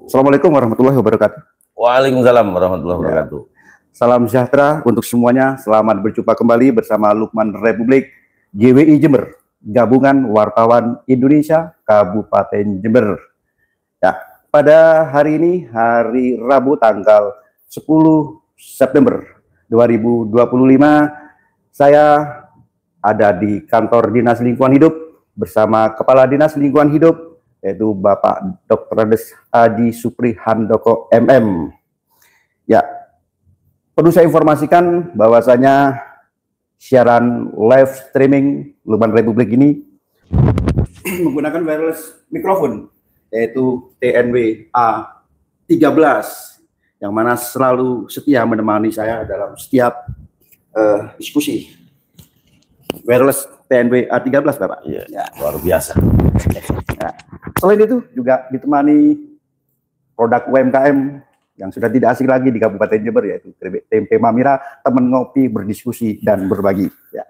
Assalamualaikum warahmatullahi wabarakatuh. Waalaikumsalam warahmatullahi wabarakatuh. Salam sejahtera untuk semuanya. Selamat berjumpa kembali bersama Lukman Republik GWI Jember, Gabungan Wartawan Indonesia Kabupaten Jember. Ya, pada hari ini, hari Rabu tanggal 10 September 2025, saya ada di kantor Dinas Lingkungan Hidup bersama Kepala Dinas Lingkungan Hidup, yaitu Bapak Dr. Adi Supri Handoko MM. Ya, perlu saya informasikan bahwasanya siaran live streaming Lukman Republik ini menggunakan wireless mikrofon, yaitu TNW A13, yang mana selalu setia menemani saya dalam setiap diskusi. Wireless TNW A13, Bapak. Iya, ya, luar biasa. Nah, selain itu juga ditemani produk UMKM yang sudah tidak asing lagi di Kabupaten Jember, yaitu Tempe Mamira, teman ngopi, berdiskusi, dan berbagi. Ya.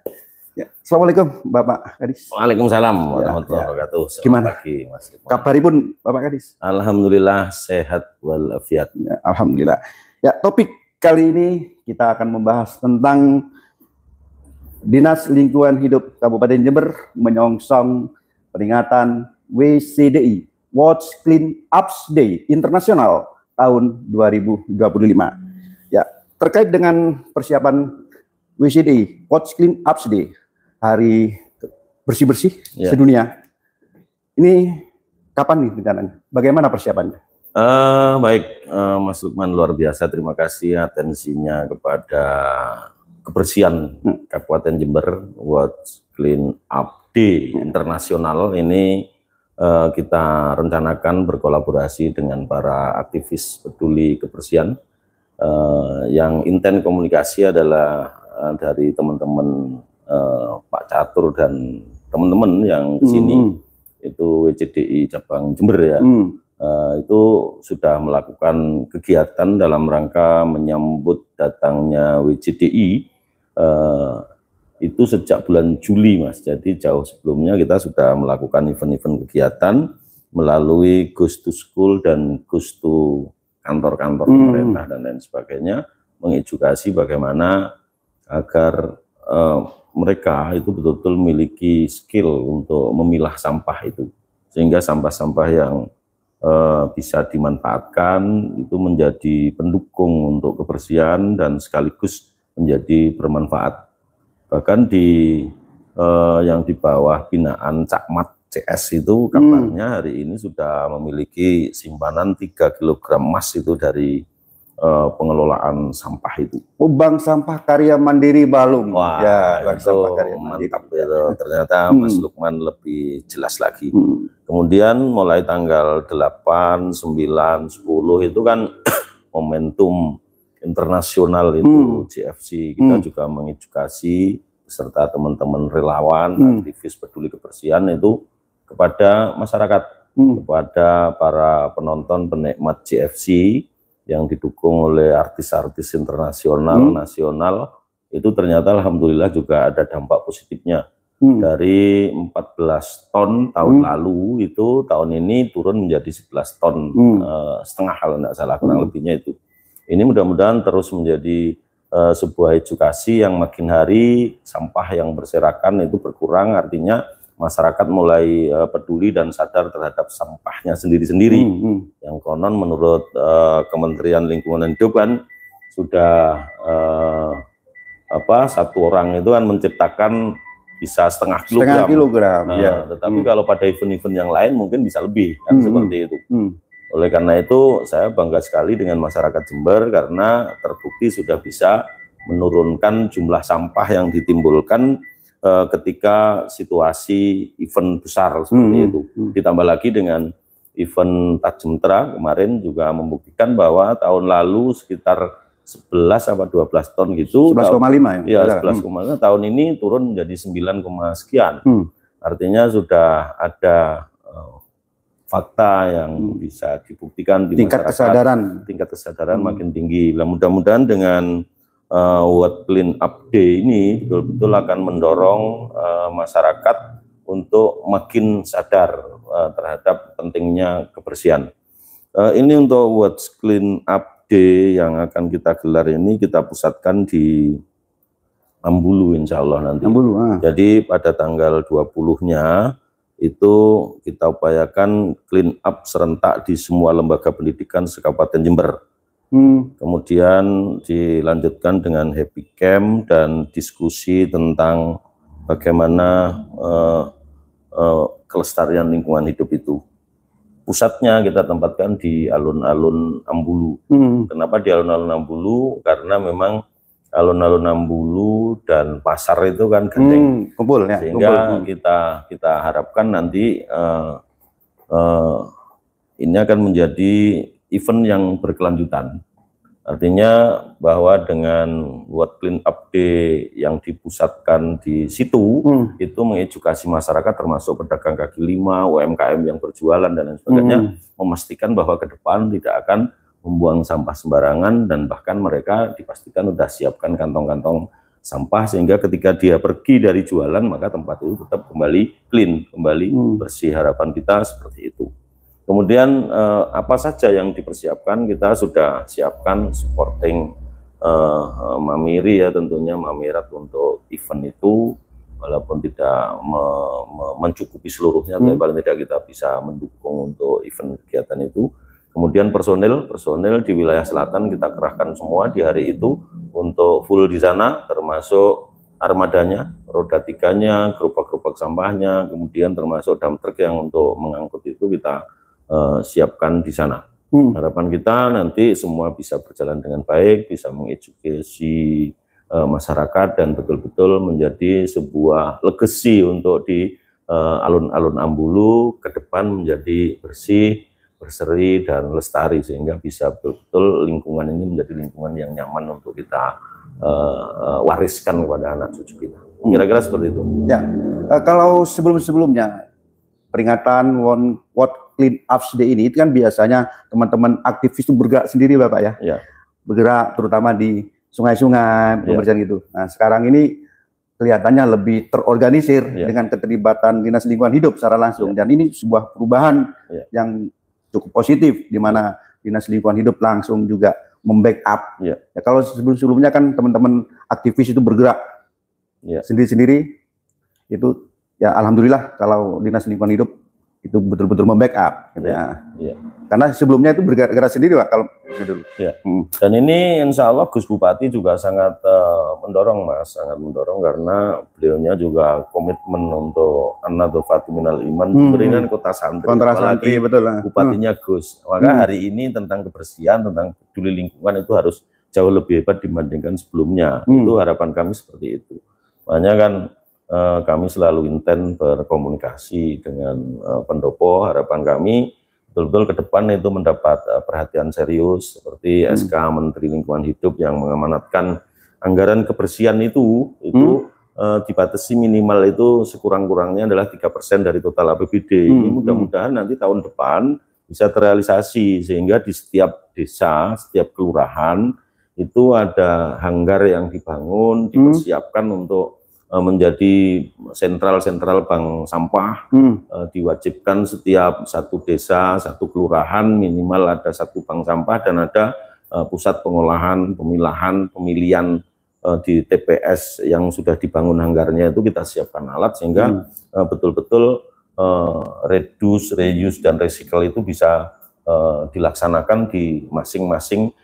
Ya. Assalamualaikum Bapak Kadis. Waalaikumsalam warahmatullahi wabarakatuh. Gimana pagi, Mas? Kabaripun Bapak Kadis? Alhamdulillah sehat walafiat. Ya, alhamdulillah. Ya, topik kali ini kita akan membahas tentang Dinas Lingkungan Hidup Kabupaten Jember menyongsong peringatan WCDI, World Clean Ups Day Internasional tahun 2025. Ya, terkait dengan persiapan WCDI, World Clean Ups Day, Hari Bersih-bersih sedunia. Ini kapan nih rencananya? Bagaimana persiapannya? Baik, Mas Lukman, luar biasa. Terima kasih atensinya kepada kebersihan Kabupaten Jember. World Clean Up Day Internasional ini kita rencanakan berkolaborasi dengan para aktivis peduli kebersihan. Yang intent komunikasi adalah dari teman-teman Pak Catur dan teman-teman yang di sini, itu WCDI cabang Jember ya. Itu sudah melakukan kegiatan dalam rangka menyambut datangnya WCDI. Itu sejak bulan Juli, Mas. Jadi jauh sebelumnya kita sudah melakukan event-event kegiatan melalui Goes to School dan Goes to kantor-kantor pemerintah dan lain sebagainya, mengedukasi bagaimana agar mereka itu betul-betul memiliki skill untuk memilah sampah itu, sehingga sampah-sampah yang bisa dimanfaatkan itu menjadi pendukung untuk kebersihan dan sekaligus menjadi bermanfaat. Bahkan di yang di bawah binaan Cakmat CS itu kabarnya hari ini sudah memiliki simpanan 3 kg emas itu dari pengelolaan sampah itu. Bank Sampah Karya Mandiri Balung. Wah, ya, Bank itu Sampah Karya Mandiri. mantap itu. Ternyata Mas Lukman lebih jelas lagi. Kemudian mulai tanggal 8, 9, 10 itu kan momentum internasional itu GFC. Kita juga mengedukasi beserta teman-teman relawan, aktivis peduli kebersihan itu kepada masyarakat, kepada para penonton penikmat GFC yang didukung oleh artis-artis internasional, nasional. Itu ternyata alhamdulillah juga ada dampak positifnya. Dari 14 ton tahun lalu itu tahun ini turun menjadi 11 ton setengah kalau tidak salah, kurang lebihnya itu. Ini mudah-mudahan terus menjadi sebuah edukasi yang makin hari sampah yang berserakan itu berkurang, artinya masyarakat mulai peduli dan sadar terhadap sampahnya sendiri-sendiri. Yang konon menurut Kementerian Lingkungan Hidup kan sudah satu orang itu kan menciptakan bisa setengah kilogram. Ya. Tetapi kalau pada event-event yang lain mungkin bisa lebih kan, seperti itu. Oleh karena itu saya bangga sekali dengan masyarakat Jember karena terbukti sudah bisa menurunkan jumlah sampah yang ditimbulkan ketika situasi event besar seperti itu. Ditambah lagi dengan event Tajemtra kemarin juga membuktikan bahwa tahun lalu sekitar 11 apa 12 ton gitu. 11,5 ya. 11,5 tahun ini turun menjadi 9, sekian. Artinya sudah ada fakta yang bisa dibuktikan di tingkat masyarakat. Tingkat kesadaran makin tinggi. Mudah-mudahan dengan World Clean Up Day ini betul-betul akan mendorong masyarakat untuk makin sadar terhadap pentingnya kebersihan. Ini untuk What's Clean Up Day yang akan kita gelar ini kita pusatkan di Ambulu insya Allah nanti. Ambulu, Jadi pada tanggal 20-nya itu kita upayakan clean up serentak di semua lembaga pendidikan se-Kabupaten Jember. Kemudian dilanjutkan dengan happy camp dan diskusi tentang bagaimana kelestarian lingkungan hidup itu. Pusatnya kita tempatkan di alun-alun Ambulu. Kenapa di alun-alun Ambulu? Karena memang alun-alun Ambulu dan pasar itu kan gandeng, kumpul ya. Sehingga kita harapkan nanti ini akan menjadi event yang berkelanjutan. Artinya bahwa dengan What's Clean Up Day yang dipusatkan di situ, itu mengedukasi masyarakat termasuk pedagang kaki lima, UMKM yang berjualan dan lain sebagainya, memastikan bahwa ke depan tidak akan membuang sampah sembarangan dan bahkan mereka dipastikan sudah siapkan kantong-kantong sampah sehingga ketika dia pergi dari jualan maka tempat itu tetap kembali clean, kembali bersih. Harapan kita seperti itu. Kemudian apa saja yang dipersiapkan, kita sudah siapkan supporting Mamiri ya, tentunya Mamirat untuk event itu, walaupun tidak mencukupi seluruhnya, tapi paling tidak kita bisa mendukung untuk event kegiatan itu. Kemudian personil di wilayah selatan kita kerahkan semua di hari itu untuk full di sana, termasuk armadanya, roda tiganya, gerobak-gerobak sampahnya, kemudian termasuk dump truck yang untuk mengangkut itu kita siapkan di sana. Harapan kita nanti semua bisa berjalan dengan baik, bisa mengedukasi masyarakat dan betul-betul menjadi sebuah legacy untuk di alun-alun Ambulu ke depan menjadi bersih, berseri dan lestari sehingga bisa betul-betul lingkungan ini menjadi lingkungan yang nyaman untuk kita wariskan kepada anak cucu kita. Kira-kira seperti itu. Ya, kalau sebelum-sebelumnya peringatan What's Clean Up Day ini itu kan biasanya teman-teman aktivis itu bergerak sendiri Bapak ya. Ya. Bergerak terutama di sungai-sungai, pembersihan gitu. Nah, sekarang ini kelihatannya lebih terorganisir dengan keterlibatan Dinas Lingkungan Hidup secara langsung dan ini sebuah perubahan yang cukup positif di mana Dinas Lingkungan Hidup langsung juga membackup. Ya, kalau sebelum-sebelumnya kan teman-teman aktivis itu bergerak sendiri-sendiri, itu ya alhamdulillah kalau Dinas Lingkungan Hidup itu betul-betul membackup gitu ya. Karena sebelumnya itu bergerak sendiri Pak kalau dulu. Dan ini insya Allah Gus Bupati juga sangat mendorong Mas, sangat mendorong karena beliaunya juga komitmen untuk an-nadhafatu minal iman, berikan kota santri, apalagi betul. Bupatinya Gus. Maka hari ini tentang kebersihan, tentang peduli lingkungan itu harus jauh lebih hebat dibandingkan sebelumnya. Itu harapan kami seperti itu. Makanya kan kami selalu intent berkomunikasi dengan pendopo. Harapan kami betul-betul ke depan itu mendapat perhatian serius seperti SK Menteri Lingkungan Hidup yang mengamanatkan anggaran kebersihan itu dibatasi minimal itu sekurang-kurangnya adalah 3% dari total APBD. Ini mudah-mudahan nanti tahun depan bisa terrealisasi sehingga di setiap desa, setiap kelurahan itu ada hanggar yang dibangun, dipersiapkan untuk menjadi sentral bank sampah. Diwajibkan setiap satu desa, satu kelurahan minimal ada satu bank sampah dan ada pusat pengolahan, pemilahan, pemilihan di TPS yang sudah dibangun hanggarnya itu kita siapkan alat sehingga betul-betul reduce, reuse dan recycle itu bisa dilaksanakan di masing-masing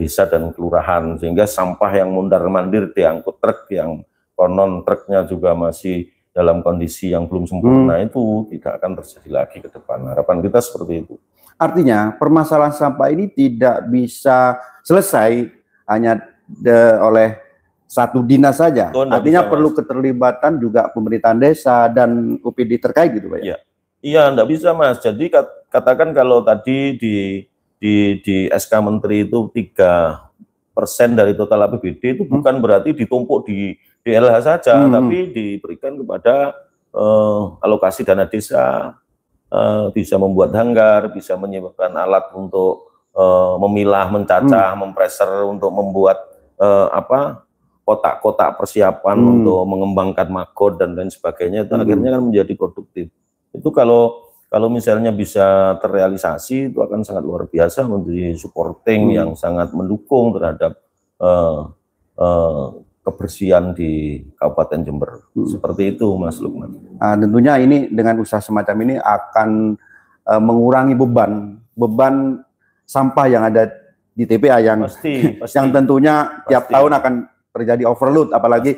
desa dan kelurahan sehingga sampah yang mondar-mandir diangkut truk yang konon truknya juga masih dalam kondisi yang belum sempurna itu tidak akan terjadi lagi ke depan. Harapan kita seperti itu. Artinya permasalahan sampah ini tidak bisa selesai hanya oleh satu dinas saja. Artinya perlu keterlibatan juga pemerintahan desa dan UPD terkait gitu Pak ya? Iya, enggak bisa Mas. Jadi katakan kalau tadi di SK Menteri itu 3% dari total APBD itu bukan berarti ditumpuk di DLH saja, tapi diberikan kepada alokasi dana desa, bisa membuat hanggar, bisa menyiapkan alat untuk memilah, mencacah, mempreser untuk membuat kotak-kotak persiapan untuk mengembangkan maggot dan lain sebagainya itu akhirnya kan menjadi produktif. Itu kalau kalau misalnya bisa terrealisasi itu akan sangat luar biasa, menjadi supporting yang sangat mendukung terhadap kebersihan di Kabupaten Jember. Seperti itu, Mas Lukman. Tentunya ini dengan usaha semacam ini akan mengurangi beban sampah yang ada di TPA yang pasti. yang tentunya tiap tahun akan terjadi overload, apalagi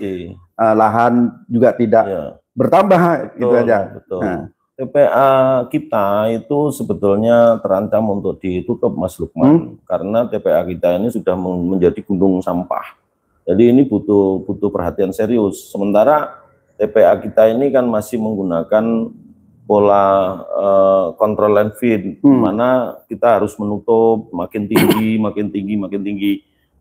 lahan juga tidak bertambah, betul, gitu aja. Betul. TPA kita itu sebetulnya terancam untuk ditutup, Mas Lukman, karena TPA kita ini sudah menjadi gunung sampah. Jadi ini butuh perhatian serius. Sementara TPA kita ini kan masih menggunakan pola control and feed, mana kita harus menutup makin tinggi.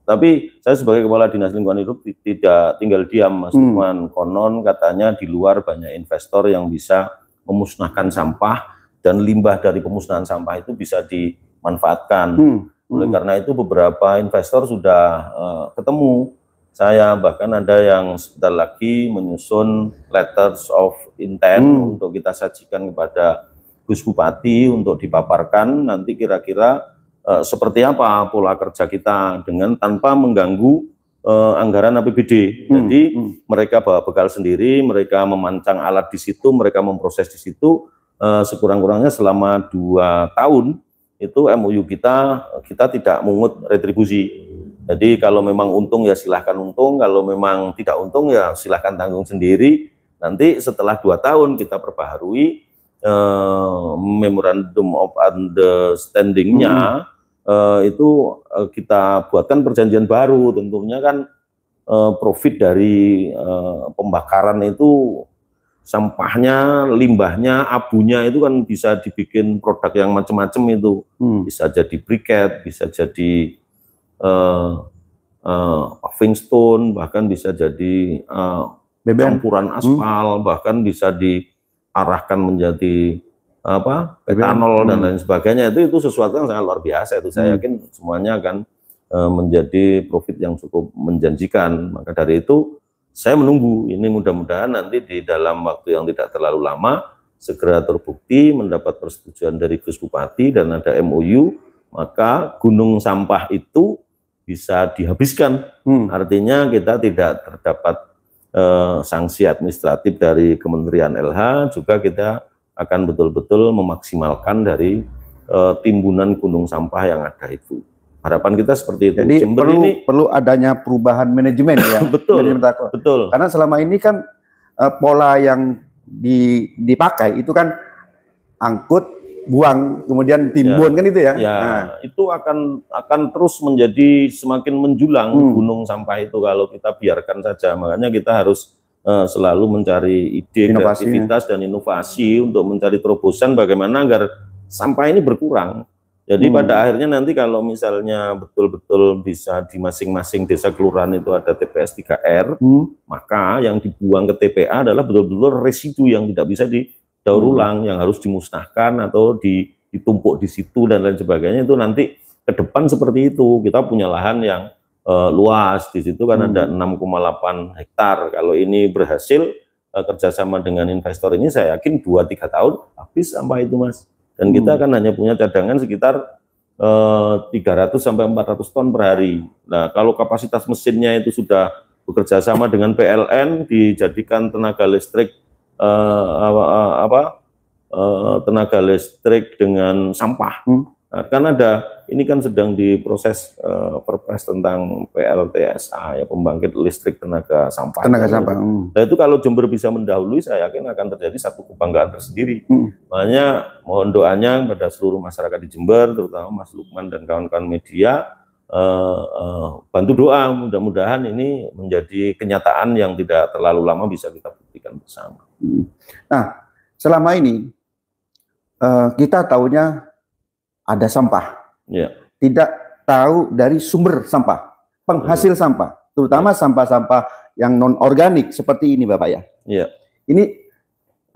Tapi saya sebagai Kepala Dinas Lingkungan Hidup tidak tinggal diam, Mas Lukman. Konon katanya di luar banyak investor yang bisa memusnahkan sampah, dan limbah dari pemusnahan sampah itu bisa dimanfaatkan. Oleh karena itu beberapa investor sudah ketemu saya, bahkan ada yang sebentar lagi menyusun letters of intent untuk kita sajikan kepada Gus Bupati untuk dipaparkan nanti kira-kira seperti apa pola kerja kita dengan tanpa mengganggu anggaran APBD. Jadi mereka bawa bekal sendiri, mereka memancang alat di situ, mereka memproses di situ, sekurang-kurangnya selama 2 tahun itu MOU kita tidak mungut retribusi. Jadi kalau memang untung ya silahkan untung, kalau memang tidak untung ya silahkan tanggung sendiri. Nanti setelah 2 tahun kita perbaharui memorandum of understanding-nya, itu kita buatkan perjanjian baru. Tentunya kan profit dari pembakaran itu sampahnya, limbahnya, abunya itu kan bisa dibikin produk yang macam-macam itu. Bisa jadi briket, bisa jadi paving stone, bahkan bisa jadi campuran aspal, bahkan bisa diarahkan menjadi etanol dan lain sebagainya. Itu sesuatu yang sangat luar biasa. Itu saya yakin semuanya akan menjadi profit yang cukup menjanjikan. Maka dari itu saya menunggu ini, mudah-mudahan nanti di dalam waktu yang tidak terlalu lama segera terbukti mendapat persetujuan dari Gus Bupati dan ada MOU, maka gunung sampah itu bisa dihabiskan. Artinya kita tidak terdapat sanksi administratif dari Kementerian LH, juga kita akan betul-betul memaksimalkan dari timbunan gunung sampah yang ada itu. Harapan kita seperti itu. Jadi perlu adanya perubahan manajemen ya. Betul. Karena selama ini kan pola yang dipakai itu kan angkut, buang, kemudian timbun, kan itu ya. Itu akan terus menjadi semakin menjulang gunung sampah itu kalau kita biarkan saja. Makanya kita harus selalu mencari ide, kreativitas dan inovasi untuk mencari terobosan bagaimana agar sampah ini berkurang. Jadi pada akhirnya nanti kalau misalnya betul-betul bisa di masing-masing desa kelurahan itu ada TPS 3R, maka yang dibuang ke TPA adalah betul-betul residu yang tidak bisa daur ulang, yang harus dimusnahkan atau ditumpuk di situ dan lain sebagainya. Itu nanti ke depan seperti itu. Kita punya lahan yang luas, di situ kan ada 6,8 hektar. Kalau ini berhasil kerjasama dengan investor ini, saya yakin 2-3 tahun habis sampah itu, Mas. Dan kita kan hanya punya cadangan sekitar 300-400 ton per hari. Nah, kalau kapasitas mesinnya itu sudah bekerja sama dengan PLN, dijadikan tenaga listrik tenaga listrik dengan sampah. Kan ini kan sedang diproses perpres tentang PLTSA ya, pembangkit listrik tenaga sampah. Nah, itu kalau Jember bisa mendahului, saya yakin akan terjadi satu kebanggaan tersendiri. Makanya mohon doanya pada seluruh masyarakat di Jember, terutama Mas Lukman dan kawan-kawan media, bantu doa, mudah-mudahan ini menjadi kenyataan yang tidak terlalu lama bisa kita buktikan bersama. Nah, selama ini kita tahunya ada sampah, tidak tahu dari sumber sampah, penghasil sampah, terutama sampah-sampah yang non organik seperti ini, Bapak ya. Ini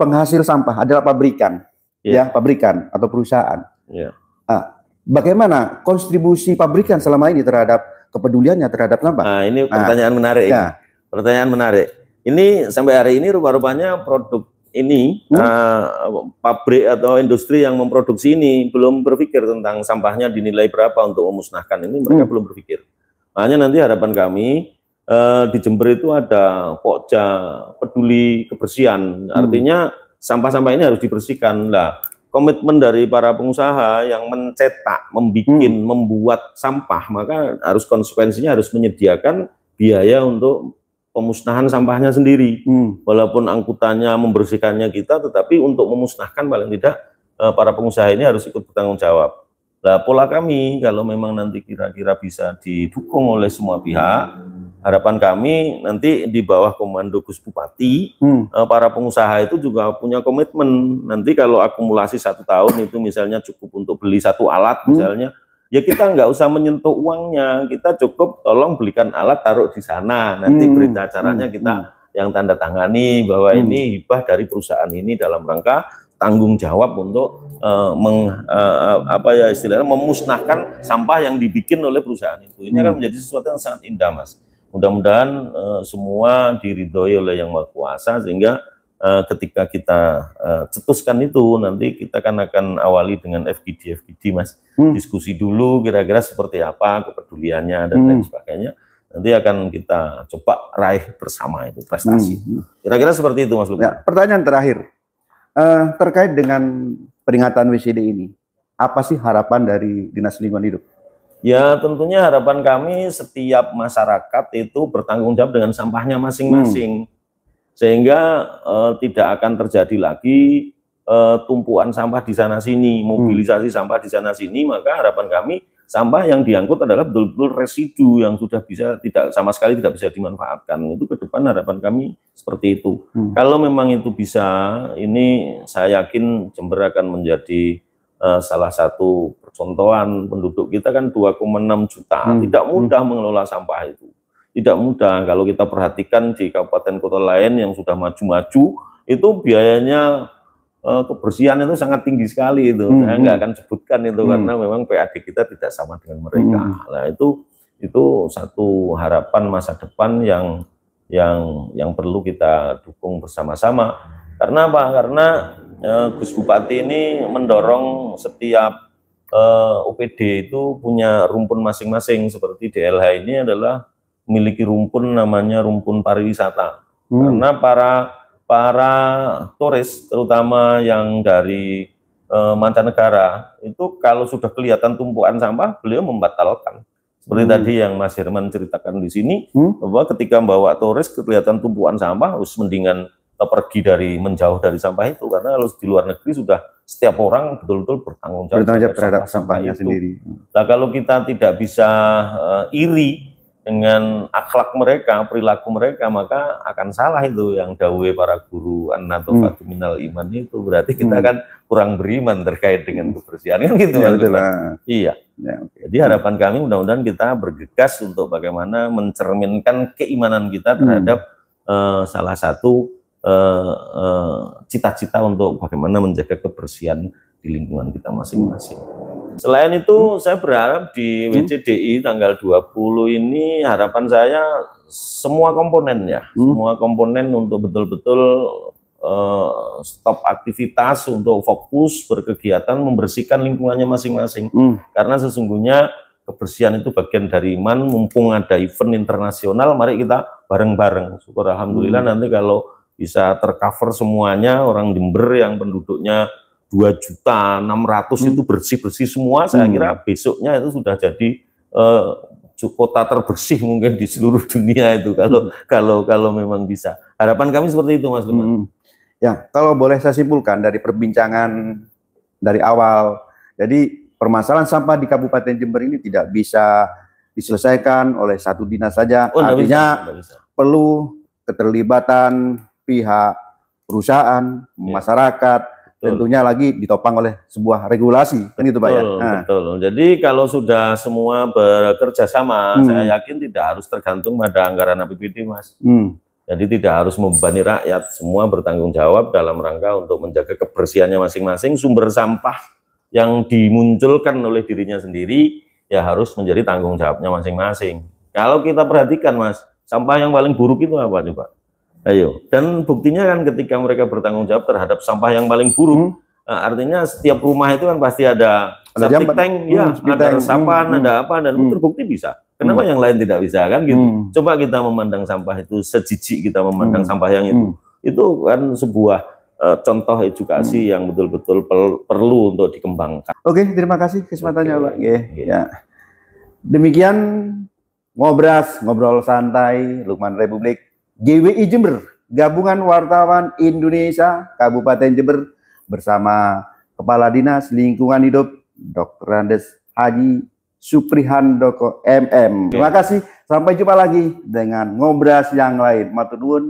penghasil sampah adalah pabrikan, pabrikan atau perusahaan. Bagaimana kontribusi pabrikan selama ini terhadap kepeduliannya terhadap sampah? Nah, ini pertanyaan menarik. Pertanyaan menarik. Ini sampai hari ini rupa-rupanya produk ini pabrik atau industri yang memproduksi ini belum berpikir tentang sampahnya dinilai berapa untuk memusnahkan ini, mereka belum berpikir. Makanya nanti harapan kami di Jember itu ada Pokja peduli kebersihan, artinya sampah-sampah ini harus dibersihkan. Lah, komitmen dari para pengusaha yang mencetak, membuat sampah, maka harus konsekuensinya harus menyediakan biaya untuk pemusnahan sampahnya sendiri. Walaupun angkutannya membersihkannya kita, tetapi untuk memusnahkan paling tidak para pengusaha ini harus ikut bertanggung jawab. Nah, pola kami kalau memang nanti kira-kira bisa didukung oleh semua pihak, harapan kami nanti di bawah komando Gus Bupati, para pengusaha itu juga punya komitmen. Nanti kalau akumulasi 1 tahun itu misalnya cukup untuk beli 1 alat misalnya, ya kita nggak usah menyentuh uangnya, kita cukup tolong belikan alat taruh di sana. Nanti berita acaranya kita yang tanda tangani bahwa ini hibah dari perusahaan ini dalam rangka tanggung jawab untuk istilahnya memusnahkan sampah yang dibikin oleh perusahaan itu. Ini akan menjadi sesuatu yang sangat indah, Mas. Mudah-mudahan semua diridhoi oleh Yang Maha Kuasa, sehingga ketika kita cetuskan itu, nanti kita akan awali dengan FGD, Mas. Diskusi dulu kira-kira seperti apa kepeduliannya dan lain sebagainya. Nanti akan kita coba raih bersama itu prestasi. Kira-kira seperti itu, Mas Lukman. Ya, pertanyaan terakhir. Terkait dengan peringatan WCD ini, apa sih harapan dari Dinas Lingkungan Hidup? Ya, tentunya harapan kami setiap masyarakat itu bertanggung jawab dengan sampahnya masing-masing, sehingga tidak akan terjadi lagi tumpuan sampah di sana-sini, mobilisasi sampah di sana-sini. Maka harapan kami sampah yang diangkut adalah betul-betul residu yang sudah sama sekali tidak bisa dimanfaatkan. Itu ke depan harapan kami seperti itu. Kalau memang itu bisa, ini saya yakin Jember akan menjadi salah satu percontohan. Penduduk kita kan 2,6 juta, tidak mudah mengelola sampah itu. Tidak mudah. Kalau kita perhatikan di kabupaten kota lain yang sudah maju-maju, itu biayanya kebersihan itu sangat tinggi sekali itu. Saya nggak akan sebutkan itu karena memang PAD kita tidak sama dengan mereka. Nah, itu satu harapan masa depan yang perlu kita dukung bersama-sama. Karena apa? Karena Gus Bupati ini mendorong setiap OPD itu punya rumpun masing-masing. Seperti DLH ini adalah memiliki rumpun namanya rumpun pariwisata. Karena para turis, terutama yang dari mancanegara, itu kalau sudah kelihatan tumpuan sampah, beliau membatalkan. Seperti tadi yang Mas Herman ceritakan di sini, bahwa ketika membawa turis kelihatan tumpuan sampah, harus mendingan pergi menjauh dari sampah itu, karena kalau di luar negeri sudah setiap orang betul-betul bertanggung jawab terhadap sampahnya sendiri. Nah, kalau kita tidak bisa iri dengan akhlak mereka, perilaku mereka, maka akan salah itu yang dawuhe para guru an-nadhafatu minal iman itu. Berarti kita kan kurang beriman terkait dengan kebersihan, kan gitu. Iya. Ya, okay. Jadi harapan kami mudah-mudahan kita bergegas untuk bagaimana mencerminkan keimanan kita terhadap salah satu cita-cita untuk bagaimana menjaga kebersihan di lingkungan kita masing-masing. Selain itu, saya berharap di WCDI tanggal 20 ini harapan saya semua komponen ya, semua komponen untuk betul-betul stop aktivitas, untuk fokus berkegiatan membersihkan lingkungannya masing-masing. Karena sesungguhnya kebersihan itu bagian dari iman. Mumpung ada event internasional, mari kita bareng-bareng. Syukur alhamdulillah nanti kalau bisa tercover semuanya, orang Jember yang penduduknya 2.600.000 itu bersih-bersih semua, saya kira besoknya itu sudah jadi kota terbersih mungkin di seluruh dunia itu, kalau memang bisa. Harapan kami seperti itu, Mas Lukman. Ya, kalau boleh saya simpulkan dari perbincangan dari awal, jadi permasalahan sampah di Kabupaten Jember ini tidak bisa diselesaikan oleh satu dinas saja. Artinya perlu keterlibatan pihak perusahaan, masyarakat, tentunya lagi ditopang oleh sebuah regulasi, kan gitu Pak ya. Betul. Jadi kalau sudah semua bekerja sama, saya yakin tidak harus tergantung pada anggaran APBD, Mas. Jadi tidak harus membebani rakyat, semua bertanggung jawab dalam rangka untuk menjaga kebersihannya masing-masing. Sumber sampah yang dimunculkan oleh dirinya sendiri ya harus menjadi tanggung jawabnya masing-masing. Kalau kita perhatikan, Mas, sampah yang paling buruk itu apa coba? Ayo, dan buktinya kan ketika mereka bertanggung jawab terhadap sampah yang paling buruk, artinya setiap rumah itu kan pasti ada septic tank, ya, ada resapan, ada apa, dan terbukti bisa. Kenapa yang lain tidak bisa kan gitu? Coba kita memandang sampah itu sejijik kita memandang sampah yang itu kan sebuah contoh edukasi yang betul-betul perlu untuk dikembangkan. Oke, terima kasih kesempatannya Pak. Ya. Demikian ngobrol santai Lukman Republik GWI Jember, Gabungan Wartawan Indonesia Kabupaten Jember bersama Kepala Dinas Lingkungan Hidup Dr. Andes Haji Suprihandoko MM. Terima kasih, sampai jumpa lagi dengan ngobras yang lain. Matur nuwun,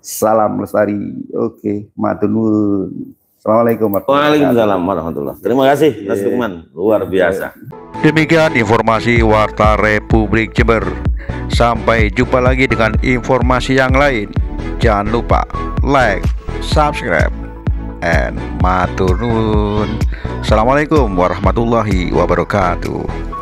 salam lestari. Oke, matur nuwun. Assalamualaikum Waalaikumsalam warahmatullahi. Terima kasih Mas Lukman, luar biasa. Demikian informasi Warta Republik Jember. Sampai jumpa lagi dengan informasi yang lain. Jangan lupa like, subscribe, and matur nuwun. Assalamualaikum warahmatullahi wabarakatuh.